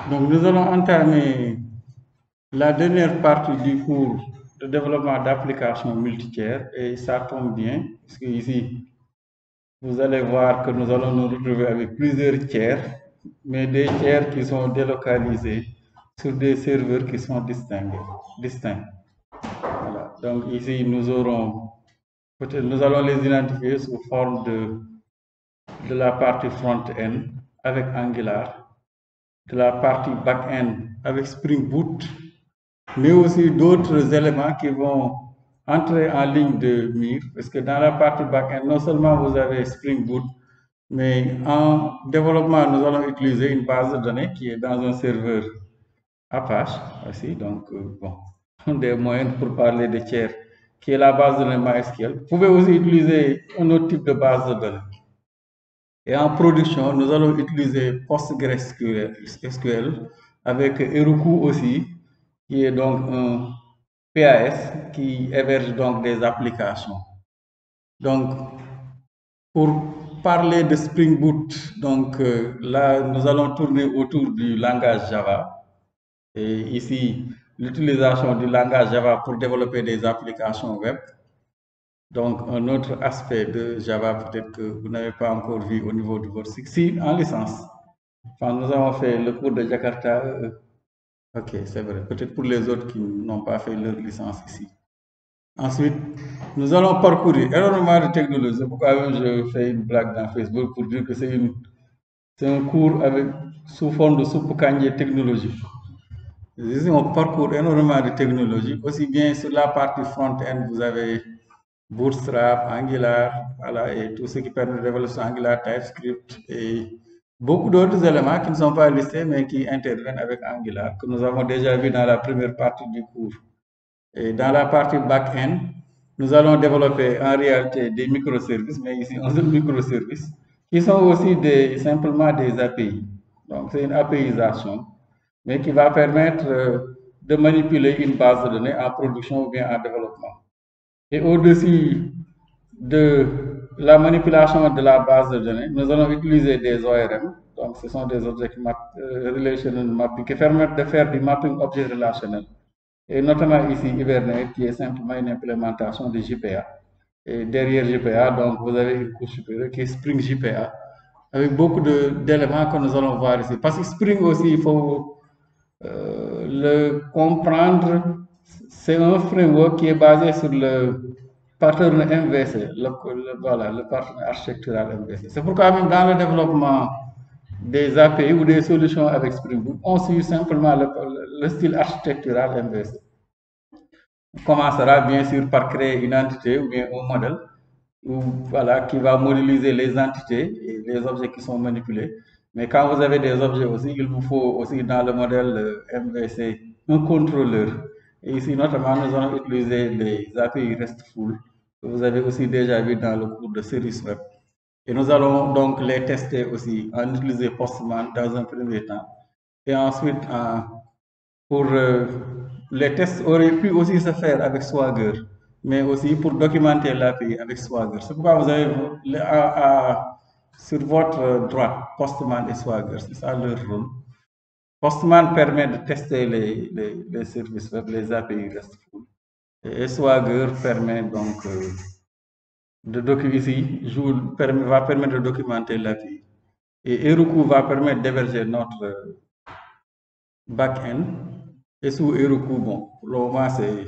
Donc, nous allons entamer la dernière partie du cours de développement d'applications multi-tiers et ça tombe bien, parce que ici, vous allez voir que nous allons nous retrouver avec plusieurs tiers, mais des tiers qui sont délocalisés sur des serveurs qui sont distincts. Voilà. Donc ici, nous aurons, peut-être, nous allons les identifier sous forme de la partie front-end avec Angular, de la partie back-end avec Spring Boot, mais aussi d'autres éléments qui vont entrer en ligne de mire, parce que dans la partie back-end, non seulement vous avez Spring Boot, mais en développement, nous allons utiliser une base de données qui est dans un serveur Apache aussi, donc bon, des moyens pour parler de tiers, qui est la base de données MySQL. Vous pouvez aussi utiliser un autre type de base de données. Et en production, nous allons utiliser PostgreSQL avec Heroku aussi, qui est donc un PAS qui héberge donc des applications. Donc, pour parler de Spring Boot, donc là, nous allons tourner autour du langage Java. Et ici, l'utilisation du langage Java pour développer des applications web. Donc, un autre aspect de Java, peut-être que vous n'avez pas encore vu au niveau de votre cycle. Si, en licence. Enfin, nous avons fait le cours de Jakarta. Ok, c'est vrai. Peut-être pour les autres qui n'ont pas fait leur licence ici. Ensuite, nous allons parcourir énormément de technologies. C'est pourquoi même je fais une blague dans Facebook pour dire que c'est un cours avec, sous forme de soupe kanye technologique. Ici, on parcourt énormément de technologies. Aussi bien sur la partie front-end, vous avez Bootstrap, Angular, voilà, et tout ce qui permet de développer sur Angular, TypeScript et beaucoup d'autres éléments qui ne sont pas listés mais qui interviennent avec Angular, que nous avons déjà vu dans la première partie du cours. Et dans la partie back-end, nous allons développer en réalité des microservices, mais ici un seul microservice, qui sont aussi simplement des API. Donc c'est une APIisation, mais qui va permettre de manipuler une base de données en production ou bien en développement. Et au-dessus de la manipulation de la base de données, nous allons utiliser des ORM. Donc, ce sont des Object Relational Mapping qui permettent de faire du mapping objet relationnel. Et notamment ici, Hibernate, qui est simplement une implémentation de JPA. Et derrière JPA, donc, vous avez une couche supérieure qui est Spring JPA, avec beaucoup d'éléments que nous allons voir ici. Parce que Spring aussi, il faut le comprendre, c'est un framework qui est basé sur le pattern MVC, voilà, le pattern architectural MVC. C'est pourquoi même dans le développement des API ou des solutions avec Spring Boot, on suit simplement le style architectural MVC. On commencera bien sûr par créer une entité ou bien un modèle voilà, qui va modéliser les entités et les objets qui sont manipulés. Mais quand vous avez des objets aussi, il vous faut aussi dans le modèle MVC un contrôleur. Et ici, notamment, nous allons utiliser les API RESTful que vous avez aussi déjà vu dans le cours de Service Web. Et nous allons donc les tester aussi en utilisant Postman dans un premier temps. Et ensuite, pour les tests auraient pu aussi se faire avec Swagger, mais aussi pour documenter l'API avec Swagger. C'est pourquoi vous avez sur votre droite Postman et Swagger, c'est ça leur rôle. Postman permet de tester les services web, les API RESTful. Et Swagger permet donc va permettre de documenter l'API. Et Heroku va permettre d'héberger notre back-end. Et sous Heroku, bon, pour le moment, c'est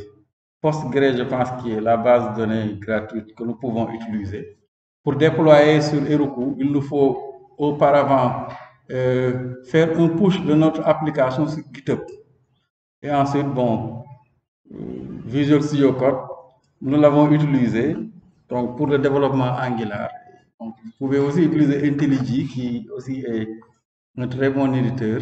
Postgre, je pense, qui est la base de données gratuite que nous pouvons utiliser. Pour déployer sur Heroku, il nous faut auparavant faire un push de notre application sur GitHub. Et ensuite, bon, Visual Studio Code, nous l'avons utilisé donc, pour le développement Angular. Donc, vous pouvez aussi utiliser IntelliJ, qui aussi est un très bon éditeur.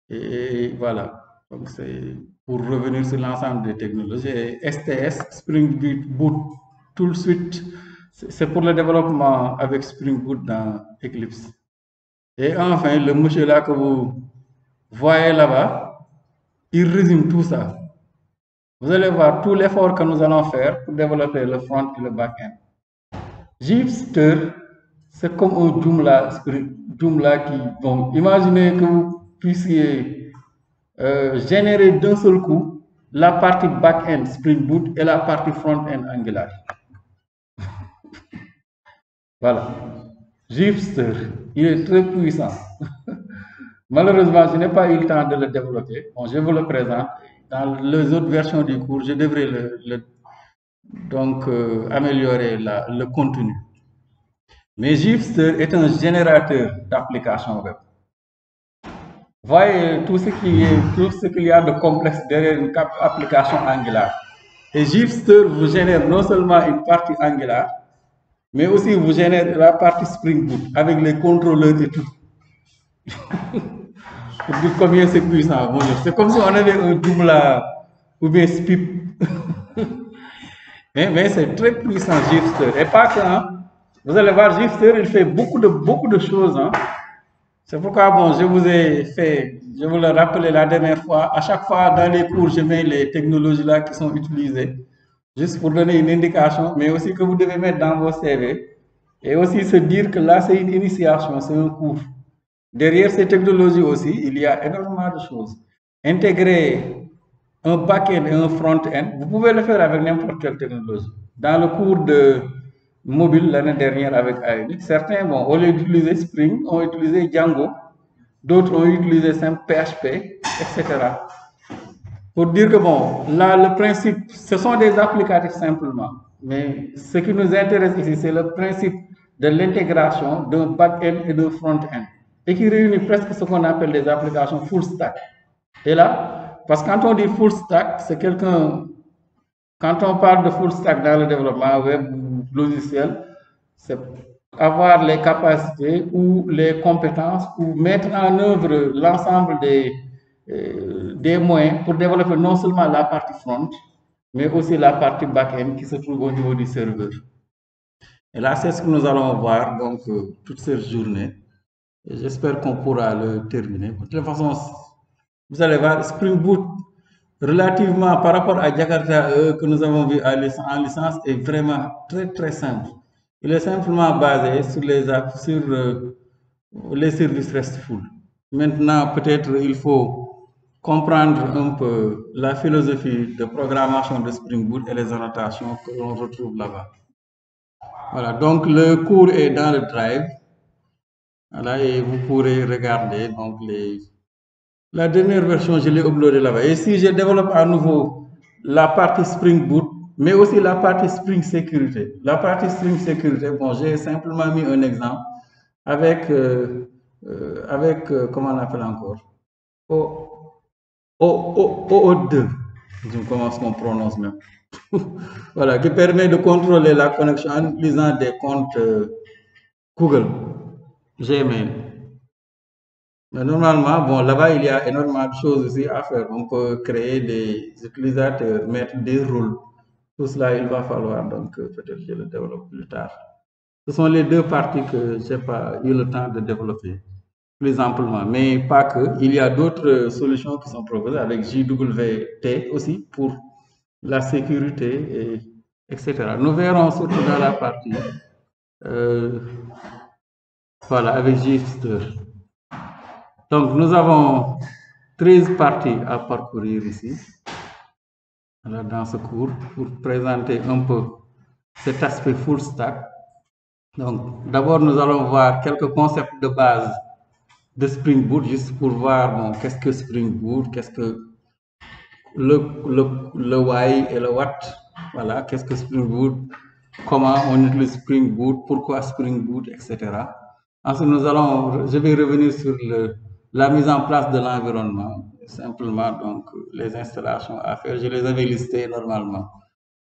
Et voilà, donc c'est pour revenir sur l'ensemble des technologies. Et STS, Spring Boot Tool Suite, c'est pour le développement avec Spring Boot dans Eclipse. Et enfin, le monsieur là que vous voyez là-bas, il résume tout ça. Vous allez voir tout l'effort que nous allons faire pour développer le front et le back-end. Gipster, c'est comme un Joomla qui, bon, imaginez que puissiez générer d'un seul coup la partie back-end Spring Boot et la partie front-end Angular. Voilà. Gipster, il est très puissant. Malheureusement, je n'ai pas eu le temps de le développer. Bon, je vous le présente. Dans les autres versions du cours, je devrais améliorer le contenu. Mais Gipster est un générateur d'applications web. Voyez tout ce qu'il y a de complexe derrière une application Angular. Et Gipster vous génère non seulement une partie Angular, mais aussi vous génère la partie Spring Boot avec les contrôleurs et tout. Pour dire combien c'est puissant. Bonjour. C'est comme si on avait un double ou bien SPIP. mais c'est très puissant, Gipster. Et pas que, hein, vous allez voir, Gipster, il fait beaucoup de choses. Hein. C'est pourquoi, bon, je vous le rappelais la dernière fois, à chaque fois dans les cours, je mets les technologies là qui sont utilisées, juste pour donner une indication, mais aussi que vous devez mettre dans vos CV. Et aussi se dire que là, c'est une initiation, c'est un cours. Derrière ces technologies aussi, il y a énormément de choses. Intégrer un back-end et un front-end, vous pouvez le faire avec n'importe quelle technologie. Dans le cours de mobile l'année dernière avec Ionic, certains, bon, au lieu d'utiliser Spring, ont utilisé Django, d'autres ont utilisé simple PHP, etc. Pour dire que, bon, là, le principe, ce sont des applicatifs simplement, mais ce qui nous intéresse ici, c'est le principe de l'intégration d'un back-end et d'un front-end, et qui réunit presque ce qu'on appelle des applications full stack. Et là, parce que quand on dit full stack, c'est quand on parle de full stack dans le développement web ou logiciel, c'est avoir les capacités ou les compétences ou mettre en œuvre l'ensemble des moyens pour développer non seulement la partie front, mais aussi la partie back-end qui se trouve au niveau du serveur. Et là, c'est ce que nous allons voir donc toute cette journée. Et j'espère qu'on pourra le terminer. De toute façon, vous allez voir, Spring Boot, relativement par rapport à Jakarta que nous avons vu en licence, est vraiment très très simple. Il est simplement basé sur les services RESTful. Maintenant, peut-être il faut comprendre un peu la philosophie de programmation de Spring Boot et les annotations que l'on retrouve là-bas. Voilà, donc le cours est dans le Drive. Voilà, et vous pourrez regarder donc la dernière version, je l'ai uploadée là-bas. Et si je développe à nouveau la partie Spring Boot, mais aussi la partie Spring Sécurité. La partie Spring Sécurité, bon, j'ai simplement mis un exemple avec, comment on appelle encore, OO2, comment est-ce qu'on prononce même. Voilà, qui permet de contrôler la connexion en utilisant des comptes Google, Gmail. Mais normalement, bon, là-bas, il y a énormément de choses aussi à faire. On peut créer des utilisateurs, mettre des rôles. Tout cela, il va falloir, donc peut-être je le développe plus tard. Ce sont les deux parties que je n'ai pas eu le temps de développer plus amplement. Mais pas que. Il y a d'autres solutions qui sont proposées avec JWT aussi pour la sécurité, etc. Nous verrons surtout dans la partie, voilà, avec Gipster. Donc, nous avons 13 parties à parcourir ici, dans ce cours, pour présenter un peu cet aspect full stack. Donc, d'abord, nous allons voir quelques concepts de base de Spring Boot, juste pour voir bon, qu'est-ce que Spring Boot, qu'est-ce que le why et le what, voilà, qu'est-ce que Spring Boot, comment on utilise Spring Boot, pourquoi Spring Boot, etc. Ensuite, je vais revenir sur la mise en place de l'environnement, simplement donc les installations à faire. Je les avais listées normalement.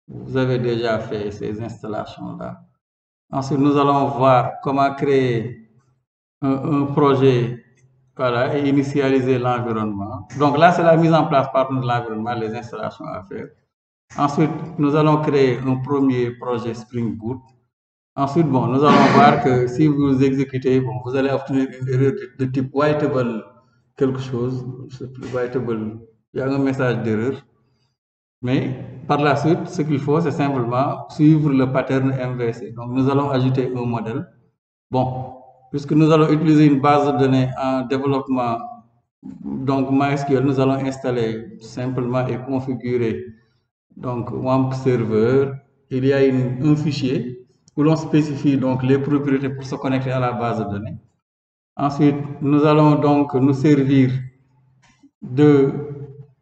Vous avez déjà fait ces installations-là. Ensuite, nous allons voir comment créer un projet, voilà, et initialiser l'environnement. Donc là, c'est la mise en place par de l'environnement, les installations à faire. Ensuite, nous allons créer un premier projet Spring Boot. Ensuite, bon, nous allons voir que si vous exécutez, bon, vous allez obtenir une erreur de type whiteable quelque chose. Whiteable, il y a un message d'erreur. Mais par la suite, ce qu'il faut, c'est simplement suivre le pattern MVC. Donc, nous allons ajouter un modèle. Bon, puisque nous allons utiliser une base de données en développement donc MySQL, nous allons installer simplement et configurer donc WAMP serveur. Il y a un fichier où l'on spécifie donc les propriétés pour se connecter à la base de données. Ensuite, nous allons donc nous servir de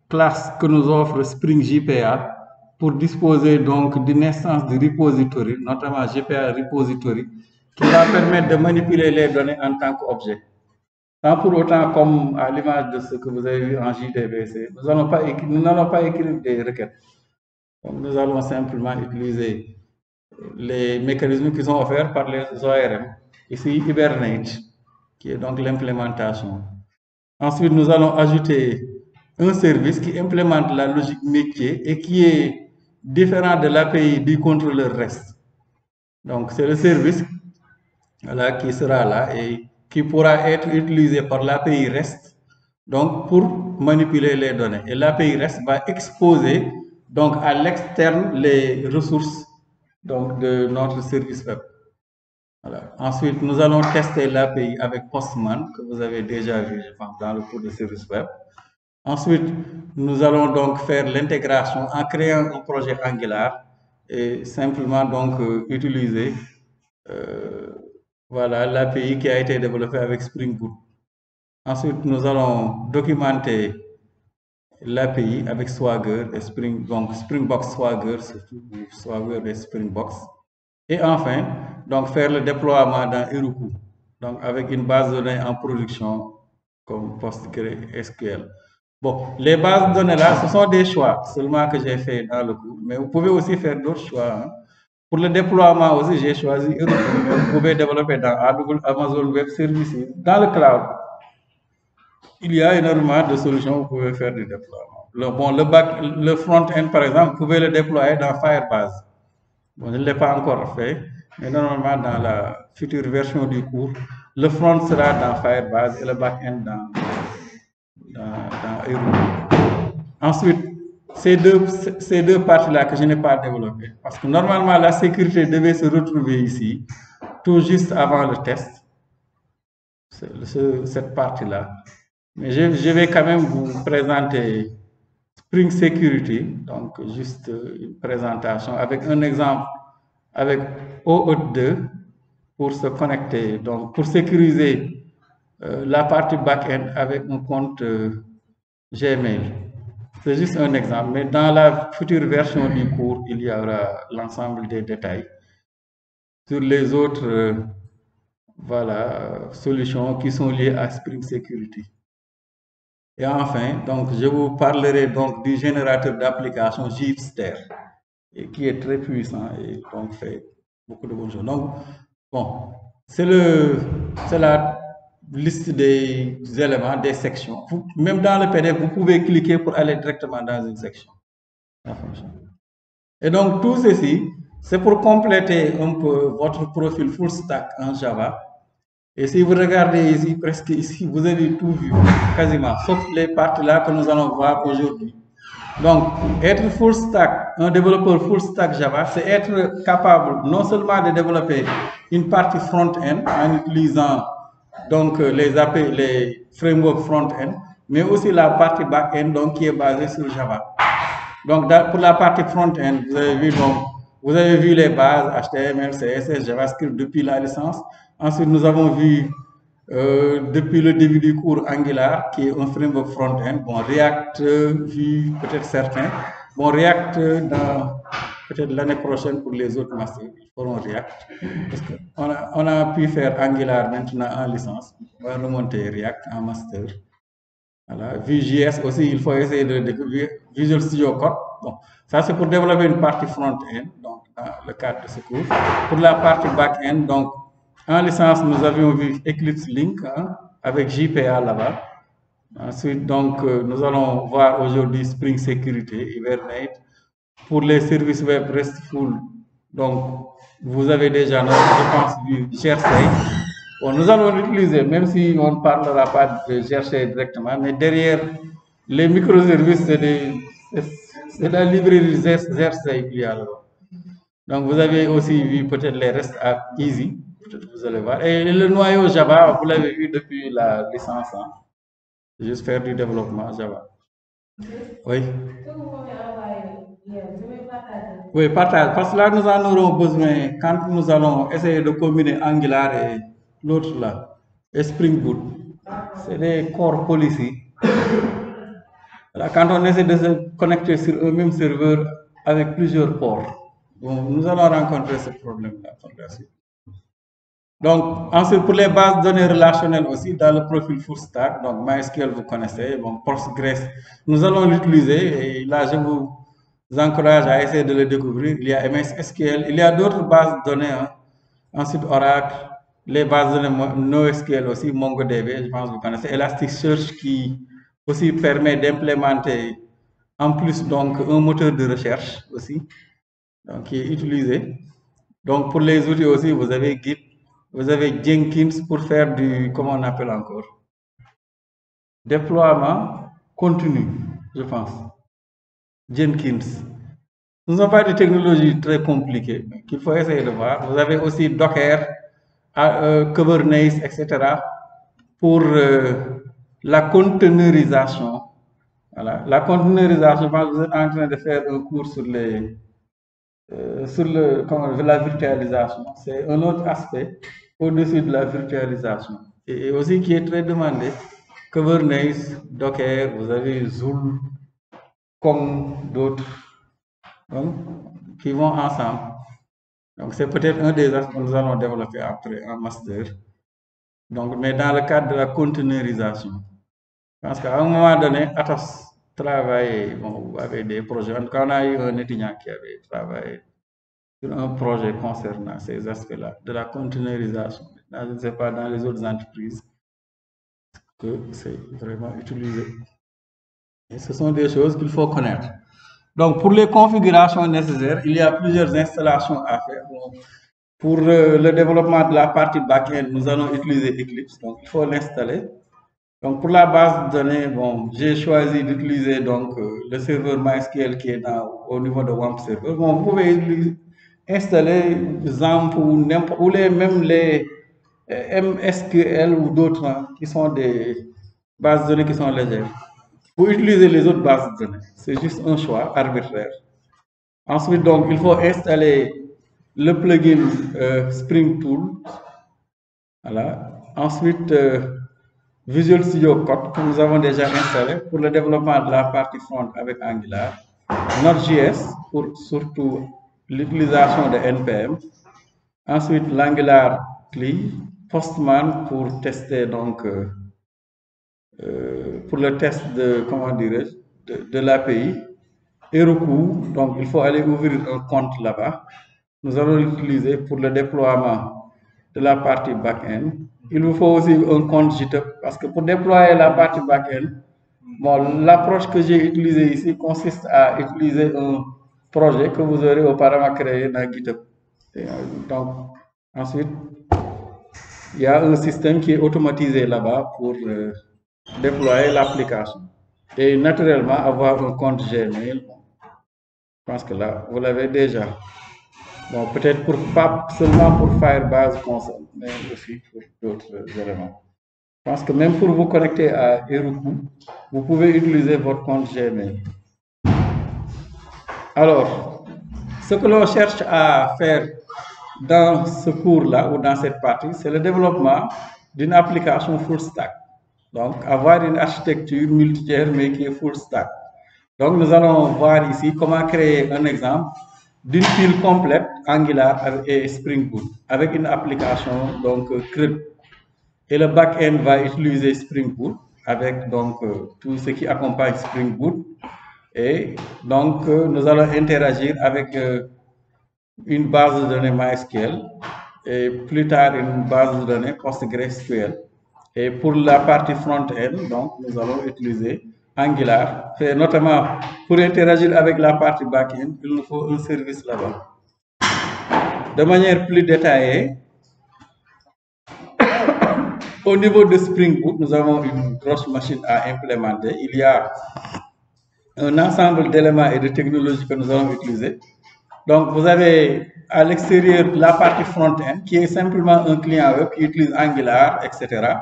classe que nous offre Spring JPA pour disposer donc d'une instance de repository, notamment JPA repository, qui va permettre de manipuler les données en tant qu'objet. Sans pour autant, comme à l'image de ce que vous avez vu en JDBC, nous n'allons pas écrire des requêtes. Donc, nous allons simplement utiliser les mécanismes qui sont offerts par les ORM. Ici, Hibernate, qui est donc l'implémentation. Ensuite, nous allons ajouter un service qui implémente la logique métier et qui est différent de l'API du contrôleur REST. Donc, c'est le service voilà, qui sera là et qui pourra être utilisé par l'API REST donc, pour manipuler les données. Et l'API REST va exposer donc, à l'externe les ressources donc, de notre service web. Voilà. Ensuite, nous allons tester l'API avec Postman, que vous avez déjà vu, je pense, dans le cours de service web. Ensuite, nous allons donc faire l'intégration en créant un projet Angular et simplement donc utiliser voilà, l'API qui a été développée avec Spring Boot. Ensuite, nous allons documenter l'API avec Swagger et Springbox Swagger, surtout Swagger et Springbox. Et enfin, donc faire le déploiement dans Heroku, donc avec une base de données en production comme PostgreSQL. Bon, les bases de données là, ce sont des choix seulement que j'ai fait dans le cours, mais vous pouvez aussi faire d'autres choix. Hein. Pour le déploiement aussi, j'ai choisi Heroku, mais vous pouvez développer dans Amazon Web Services, dans le cloud. Il y a énormément de solutions où vous pouvez faire du déploiement. Le front-end, par exemple, vous pouvez le déployer dans Firebase. Bon, je ne l'ai pas encore fait, mais normalement, dans la future version du cours, le front sera dans Firebase et le back-end dans Heroku. Ensuite, ces deux parties-là que je n'ai pas développées, parce que normalement, la sécurité devait se retrouver ici, tout juste avant le test, cette partie-là. Mais je vais quand même vous présenter Spring Security, donc juste une présentation avec un exemple avec OAuth 2 pour se connecter, donc pour sécuriser la partie back-end avec un compte Gmail. C'est juste un exemple, mais dans la future version du cours, il y aura l'ensemble des détails sur les autres voilà, solutions qui sont liées à Spring Security. Et enfin, donc, je vous parlerai donc du générateur d'applications Gitster, qui est très puissant et donc fait beaucoup de bonnes choses. Donc, bon, c'est la liste des éléments, des sections. Même dans le PDF, vous pouvez cliquer pour aller directement dans une section. Et donc, tout ceci, c'est pour compléter un peu votre profil full stack en Java. Et si vous regardez ici, presque ici, vous avez tout vu, quasiment, sauf les parties là que nous allons voir aujourd'hui. Donc, être full stack, un développeur full stack Java, c'est être capable non seulement de développer une partie front-end en utilisant donc les API, les frameworks front-end, mais aussi la partie back-end donc qui est basée sur Java. Donc, pour la partie front-end, vous avez vu les bases HTML, CSS, JavaScript depuis la licence. Ensuite, nous avons vu depuis le début du cours Angular, qui est un framework front-end. Bon, React, vu peut-être certains. Bon, React, peut-être l'année prochaine pour les autres masters, ils feront React. Parce qu'on a pu faire Angular maintenant en licence. On va remonter React en master. Voilà. Vue.js aussi, il faut essayer de Visual Studio Code. Bon, ça c'est pour développer une partie front-end, donc dans le cadre de ce cours. Pour la partie back-end, donc en licence, nous avions vu Eclipse Link hein, avec JPA là-bas. Ensuite, donc, nous allons voir aujourd'hui Spring Security, Hibernate. Pour les services web RESTful, donc, vous avez déjà, je pense, vu Jersey. Bon, nous allons l'utiliser, même si on ne parlera pas de Jersey directement, mais derrière les microservices, c'est la librairie Jersey qu'il y a là. Donc, vous avez aussi vu peut-être les REST à Easy, vous allez voir. Et le noyau Java, vous l'avez vu depuis la licence. Hein. juste faire du développement Java. Oui. Oui, partage. Parce que là, nous en aurons besoin quand nous allons essayer de combiner Angular et l'autre là, et Spring Boot. C'est des core policy. Là, quand on essaie de se connecter sur un même serveur avec plusieurs ports, bon, nous allons rencontrer ce problème-là par la suite. Donc, ensuite, pour les bases de données relationnelles aussi, dans le profil full stack, donc MySQL, vous connaissez, bon, Postgres, nous allons l'utiliser et là, je vous encourage à essayer de le découvrir. Il y a MS SQL, il y a d'autres bases de données, hein. Ensuite Oracle, les bases de données NoSQL aussi, MongoDB, je pense que vous connaissez, Elasticsearch qui aussi permet d'implémenter en plus donc un moteur de recherche aussi, donc qui est utilisé. Donc pour les outils aussi, vous avez Git, vous avez Jenkins pour faire du, comment on appelle encore, déploiement continu, je pense. Jenkins. Ce ne sont pas des technologies très compliquées qu'il faut essayer de voir. Vous avez aussi Docker, Kubernetes, etc. pour la conteneurisation. Voilà. La conteneurisation, je pense que vous êtes en train de faire un cours sur la virtualisation. C'est un autre aspect au-dessus de la virtualisation. Et aussi qui est très demandé. Kubernetes, Docker, vous avez Zool, Kong, d'autres, qui vont ensemble. Donc c'est peut-être un des aspects que nous allons développer après en master. Donc, mais dans le cadre de la conteneurisation. Parce qu'à un moment donné, Atos travaillait avec des projets. En tout cas, on a eu un étudiant qui avait travaillé sur un projet concernant ces aspects-là, de la conteneurisation. Là, je ne sais pas dans les autres entreprises que c'est vraiment utilisé. Et ce sont des choses qu'il faut connaître. Donc, pour les configurations nécessaires, il y a plusieurs installations à faire. Pour le développement de la partie back-end, nous allons utiliser Eclipse, donc il faut l'installer. Donc pour la base de données, bon, j'ai choisi d'utiliser donc le serveur MySQL qui est au niveau de WAMP Server. Bon, vous pouvez installer XAMPP ou même les MSQL ou d'autres, hein, qui sont des bases de données qui sont légères. Pour utiliser les autres bases de données, c'est juste un choix arbitraire. Ensuite, donc, il faut installer le plugin Spring Tool. Voilà. Ensuite, Visual Studio Code que nous avons déjà installé pour le développement de la partie front avec Angular. Node.js pour surtout l'utilisation de NPM. Ensuite, l'Angular CLI. Postman pour tester donc pour le test de, comment dirais-je, de l'API. Heroku, donc il faut aller ouvrir un compte là-bas. Nous allons l'utiliser pour le déploiement de la partie back-end. Il vous faut aussi un compte GitHub parce que pour déployer la partie back-end, bon, l'approche que j'ai utilisée ici consiste à utiliser un projet que vous aurez auparavant créé dans GitHub. Donc, ensuite, il y a un système qui est automatisé là-bas pour déployer l'application. Et naturellement, avoir un compte Gmail. Je pense que là, vous l'avez déjà. Bon, peut-être pas seulement pour Firebase Console, mais aussi pour d'autres éléments. Je pense que même pour vous connecter à Heroku, vous pouvez utiliser votre compte Gmail. Alors, ce que l'on cherche à faire dans ce cours-là ou dans cette partie, c'est le développement d'une application full stack. Donc, avoir une architecture multitière mais qui est full stack. Donc, nous allons voir ici comment créer un exemple d'une pile complète Angular et Spring Boot avec une application donc CRUD. Et le back-end va utiliser Spring Boot avec donc tout ce qui accompagne Spring Boot. Et donc, nous allons interagir avec une base de données MySQL et plus tard une base de données PostgreSQL. Et pour la partie front-end, donc, nous allons utiliser Angular. Et notamment, pour interagir avec la partie back-end, il nous faut un service là-bas. De manière plus détaillée, au niveau de Spring Boot, nous avons une grosse machine à implémenter. Il y a un ensemble d'éléments et de technologies que nous allons utiliser. Donc, vous avez à l'extérieur la partie front-end qui est simplement un client web qui utilise Angular, etc.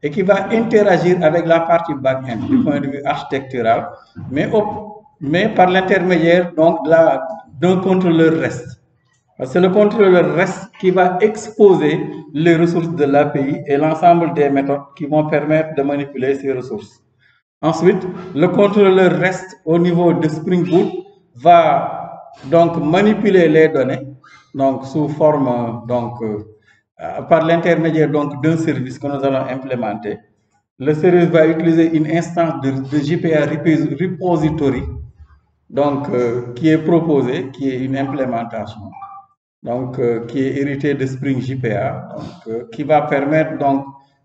et qui va interagir avec la partie back-end du point de vue architectural, mais par l'intermédiaire donc d'un contrôleur REST. C'est le contrôleur REST qui va exposer les ressources de l'API et l'ensemble des méthodes qui vont permettre de manipuler ces ressources. Ensuite, le contrôleur REST au niveau de Spring Boot va donc manipuler les données donc sous forme par l'intermédiaire d'un service que nous allons implémenter. Le service va utiliser une instance de JPA repository qui est proposée, qui est une implémentation, qui est héritée de Spring JPA, qui va permettre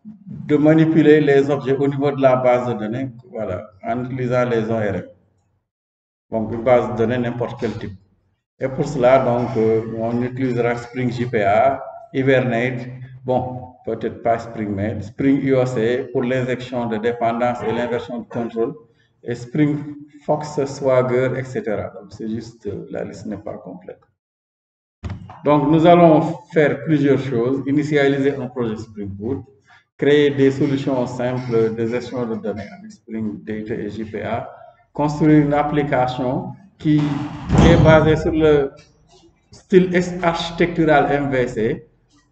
de manipuler les objets au niveau de la base de données, voilà, en utilisant les ORM. Donc, une base de données n'importe quel type. Et pour cela, on utilisera Spring JPA, Hibernate, bon, peut-être pas Spring Spring IOC pour l'injection de dépendance et l'inversion de contrôle, et Spring Fox, Swagger, etc. Donc, c'est juste, la liste n'est pas complète. Donc, nous allons faire plusieurs choses. Initialiser un projet Spring Boot, créer des solutions simples de gestion de données avec Spring Data et JPA, construire une application qui est basée sur le style architectural MVC,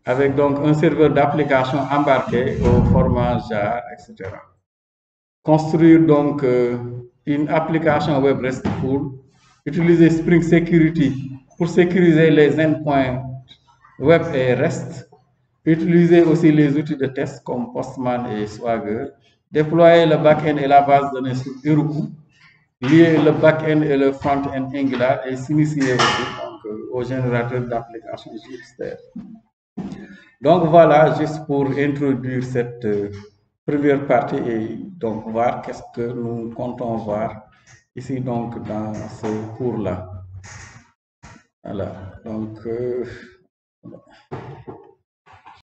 avec donc un serveur d'application embarqué au format JAR, etc. Construire donc une application web RESTful, utiliser Spring Security pour sécuriser les endpoints web et REST, utiliser aussi les outils de test comme Postman et Swagger, déployer le back-end et la base de données sur Heroku, lier le back-end et le front-end Angular et s'initier aussi au générateur d'applications JXter. Donc voilà, juste pour introduire cette première partie et donc voir qu'est-ce que nous comptons voir ici donc dans ce cours-là. Voilà, donc